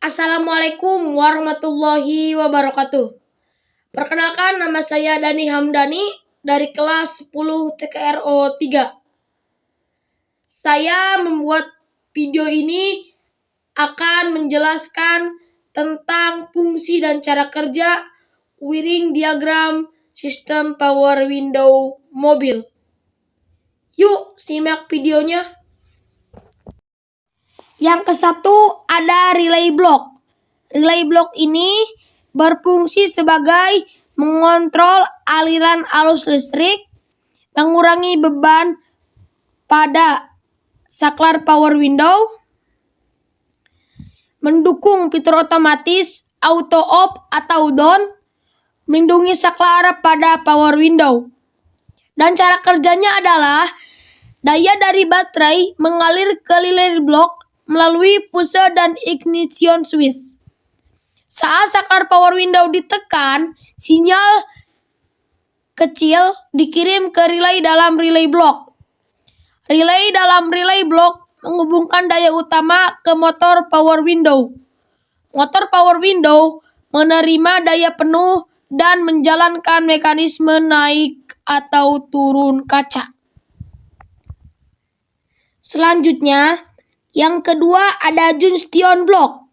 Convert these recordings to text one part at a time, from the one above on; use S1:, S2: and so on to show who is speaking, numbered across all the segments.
S1: Assalamualaikum warahmatullahi wabarakatuh. Perkenalkan, nama saya Dani Hamdani dari kelas 10 TKRO 3. Saya membuat video ini akan menjelaskan tentang fungsi dan cara kerja wiring diagram sistem power window mobil. Yuk simak videonya. Yang ke-1 ada relay block. Relay block ini berfungsi sebagai mengontrol aliran arus listrik, mengurangi beban pada saklar power window, mendukung fitur otomatis auto off atau down, melindungi saklar pada power window. Dan cara kerjanya adalah daya dari baterai mengalir ke relay block melalui fuse dan ignition switch. Saat saklar power window ditekan, sinyal kecil dikirim ke relay dalam relay block. Relay dalam relay block menghubungkan daya utama ke motor power window. Motor power window menerima daya penuh dan menjalankan mekanisme naik atau turun kaca. Selanjutnya, yang kedua ada junction block.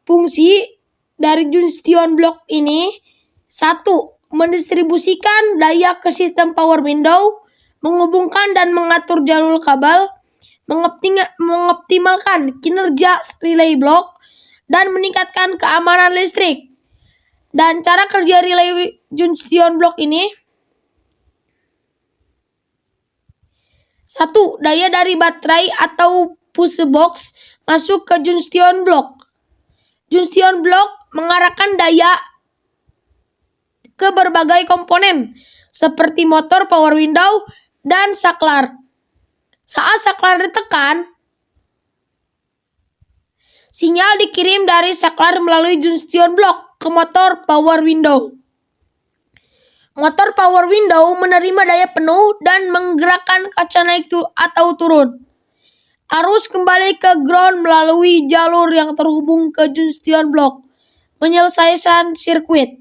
S1: Fungsi dari junction block ini: 1. Mendistribusikan daya ke sistem power window, menghubungkan dan mengatur jalur kabel, mengoptimalkan kinerja relay block, dan meningkatkan keamanan listrik. Dan cara kerja relay junction block ini: 1. Daya dari baterai atau fuse box masuk ke junction block. Junction block mengarahkan daya ke berbagai komponen seperti motor power window dan saklar. Saat saklar ditekan, sinyal dikirim dari saklar melalui junction block ke motor power window. Motor power window menerima daya penuh dan menggerakkan kaca naik atau turun. Arus kembali ke ground melalui jalur yang terhubung ke junction block, menyelesaikan sirkuit.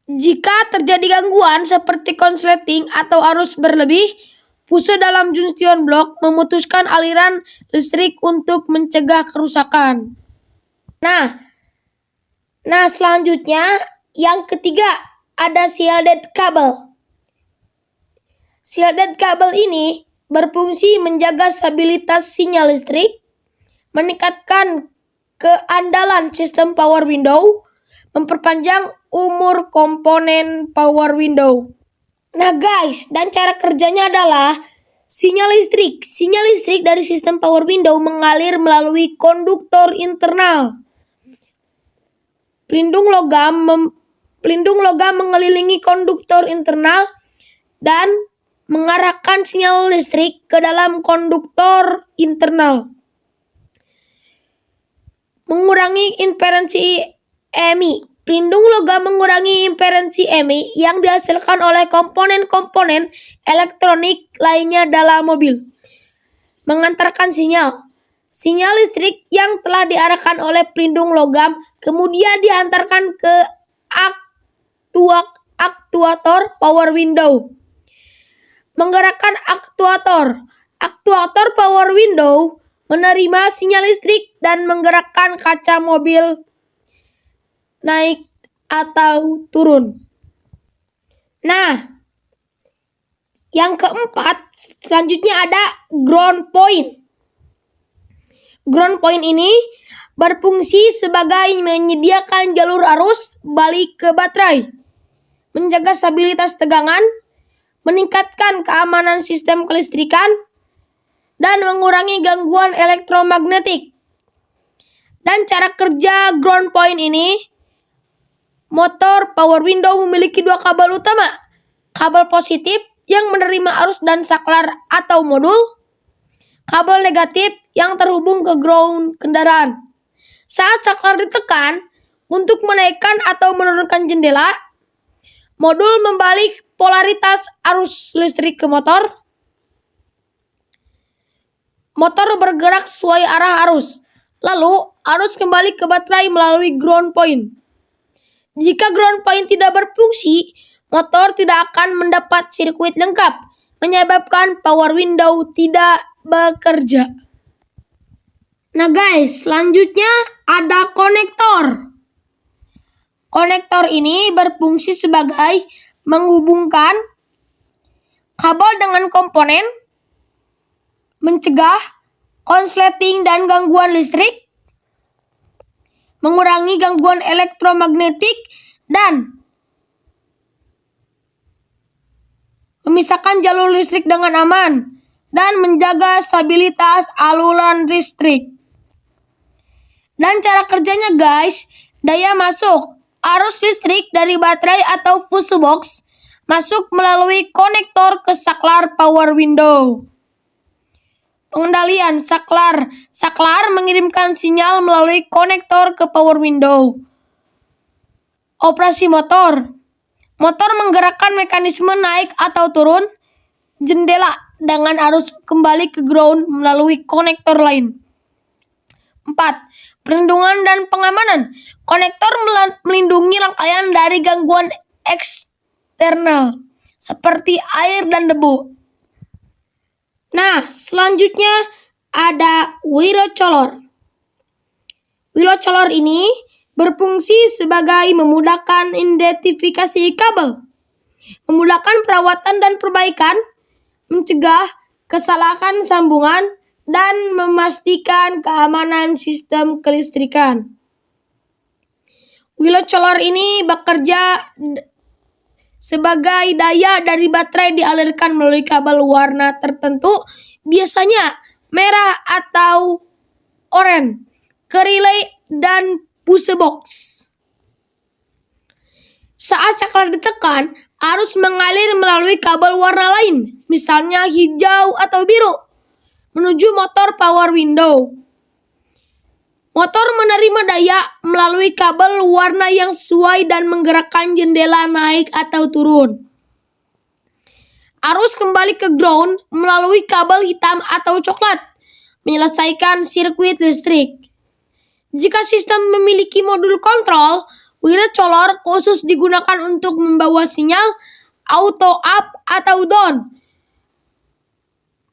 S1: Jika terjadi gangguan seperti konsleting atau arus berlebih, fuse dalam junction block memutuskan aliran listrik untuk mencegah kerusakan. Nah, selanjutnya yang ketiga ada shielded kabel. Shielded kabel ini berfungsi menjaga stabilitas sinyal listrik, meningkatkan keandalan sistem power window, memperpanjang umur komponen power window. Nah guys, dan cara kerjanya adalah sinyal listrik dari sistem power window mengalir melalui konduktor internal. Pelindung logam mengelilingi konduktor internal dan mengarahkan sinyal listrik ke dalam konduktor internal. Mengurangi interferensi EMI. Pelindung logam mengurangi interferensi EMI yang dihasilkan oleh komponen-komponen elektronik lainnya dalam mobil. Mengantarkan sinyal listrik yang telah diarahkan oleh pelindung logam kemudian diantarkan ke aktuator power window. Menggerakkan aktuator power window menerima sinyal listrik dan menggerakkan kaca mobil naik atau turun. Nah, yang keempat selanjutnya ada ground point. Ground point ini berfungsi sebagai menyediakan jalur arus balik ke baterai, menjaga stabilitas tegangan, meningkatkan keamanan sistem kelistrikan, dan mengurangi gangguan elektromagnetik. Dan cara kerja ground point ini: Motor power window memiliki dua kabel utama. Kabel positif yang menerima arus dan saklar atau modul. Kabel negatif yang terhubung ke ground kendaraan. Saat saklar ditekan untuk menaikkan atau menurunkan jendela, modul membalik polaritas arus listrik ke motor. Motor bergerak sesuai arah arus. Lalu, arus kembali ke baterai melalui ground point. Jika ground point tidak berfungsi, motor tidak akan mendapat sirkuit lengkap, menyebabkan power window tidak bekerja. Nah guys, selanjutnya ada konektor. Konektor ini berfungsi sebagai menghubungkan kabel dengan komponen, mencegah konsleting dan gangguan listrik, mengurangi gangguan elektromagnetik, dan memisahkan jalur listrik dengan aman, dan menjaga stabilitas aliran listrik. Dan cara kerjanya guys, daya masuk arus listrik dari baterai atau fuse box masuk melalui konektor ke saklar power window. Pengendalian saklar. Saklar mengirimkan sinyal melalui konektor ke power window. Operasi motor. Motor menggerakkan mekanisme naik atau turun jendela dengan arus kembali ke ground melalui konektor lain. 4. Perlindungan dan pengamanan. Konektor melindungi rangkaian dari gangguan eksternal seperti air dan debu. Nah, selanjutnya ada wiro color. Wiro color ini berfungsi sebagai memudahkan identifikasi kabel, memudahkan perawatan dan perbaikan, mencegah kesalahan sambungan, dan memastikan keamanan sistem kelistrikan. Wiro color ini bekerja sebagai daya dari baterai dialirkan melalui kabel warna tertentu, biasanya merah atau oranye, ke relay dan fuse box. Saat saklar ditekan, arus mengalir melalui kabel warna lain, misalnya hijau atau biru, menuju motor power window. Motor menerima daya melalui kabel warna yang sesuai dan menggerakkan jendela naik atau turun. Arus kembali ke ground melalui kabel hitam atau coklat, menyelesaikan sirkuit listrik. Jika sistem memiliki modul kontrol, wiro color khusus digunakan untuk membawa sinyal auto up atau down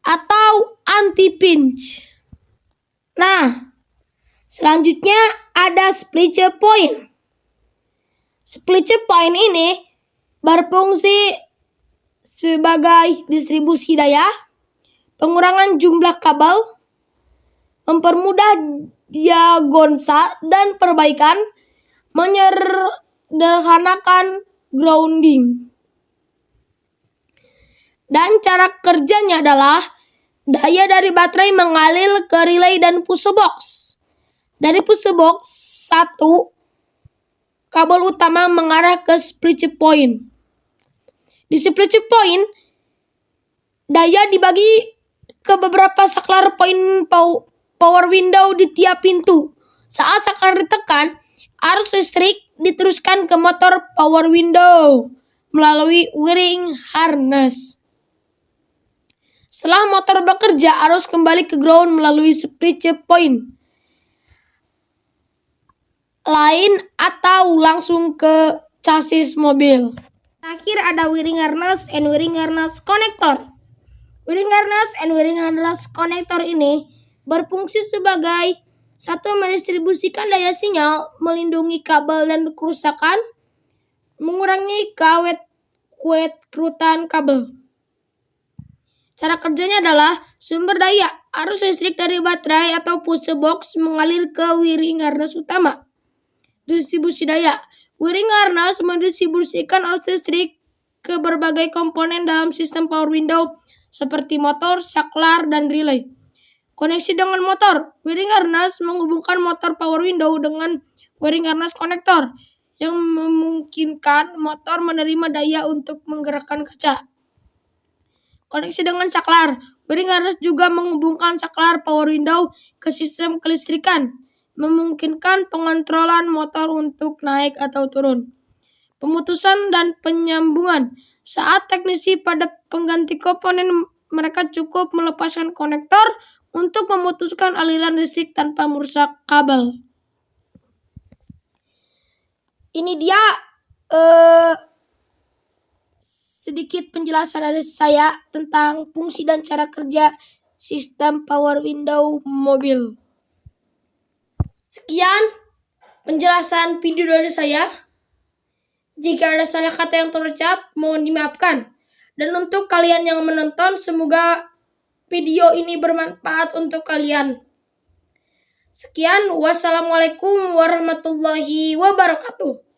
S1: atau anti-pinch. Nah, selanjutnya ada split point. Split point ini berfungsi sebagai distribusi daya, pengurangan jumlah kabel, mempermudah diagnosa dan perbaikan, menyederhanakan grounding. Dan cara kerjanya adalah daya dari baterai mengalir ke relay dan fuse box. Dari fuse box 1, kabel utama mengarah ke split point. Di split point, daya dibagi ke beberapa saklar point power window di tiap pintu. Saat saklar ditekan, arus listrik diteruskan ke motor power window melalui wiring harness. Setelah motor bekerja, arus kembali ke ground melalui split point lain atau langsung ke chassis mobil. Terakhir ada wiring harness and wiring harness connector. Wiring harness and wiring harness connector ini berfungsi sebagai satu, mendistribusikan daya sinyal, melindungi kabel dan kerusakan, mengurangi kerutan kabel. Cara kerjanya adalah sumber daya arus listrik dari baterai atau fuse box mengalir ke wiring harness utama. Distribusi daya. Wiring harness mendistribusikan arus listrik ke berbagai komponen dalam sistem power window seperti motor, saklar, dan relay. Koneksi dengan motor. Wiring harness menghubungkan motor power window dengan wiring harness konektor yang memungkinkan motor menerima daya untuk menggerakkan kaca. Koneksi dengan saklar. Bearing harness juga menghubungkan saklar power window ke sistem kelistrikan, memungkinkan pengontrolan motor untuk naik atau turun. Pemutusan dan penyambungan. Saat teknisi pada pengganti komponen, mereka cukup melepaskan konektor untuk memutuskan aliran listrik tanpa merusak kabel. Ini dia sedikit penjelasan dari saya tentang fungsi dan cara kerja sistem power window mobil. Sekian penjelasan video dari saya. Jika ada salah kata yang terucap, mohon dimaafkan. Dan untuk kalian yang menonton, semoga video ini bermanfaat untuk kalian. Sekian, wassalamualaikum warahmatullahi wabarakatuh.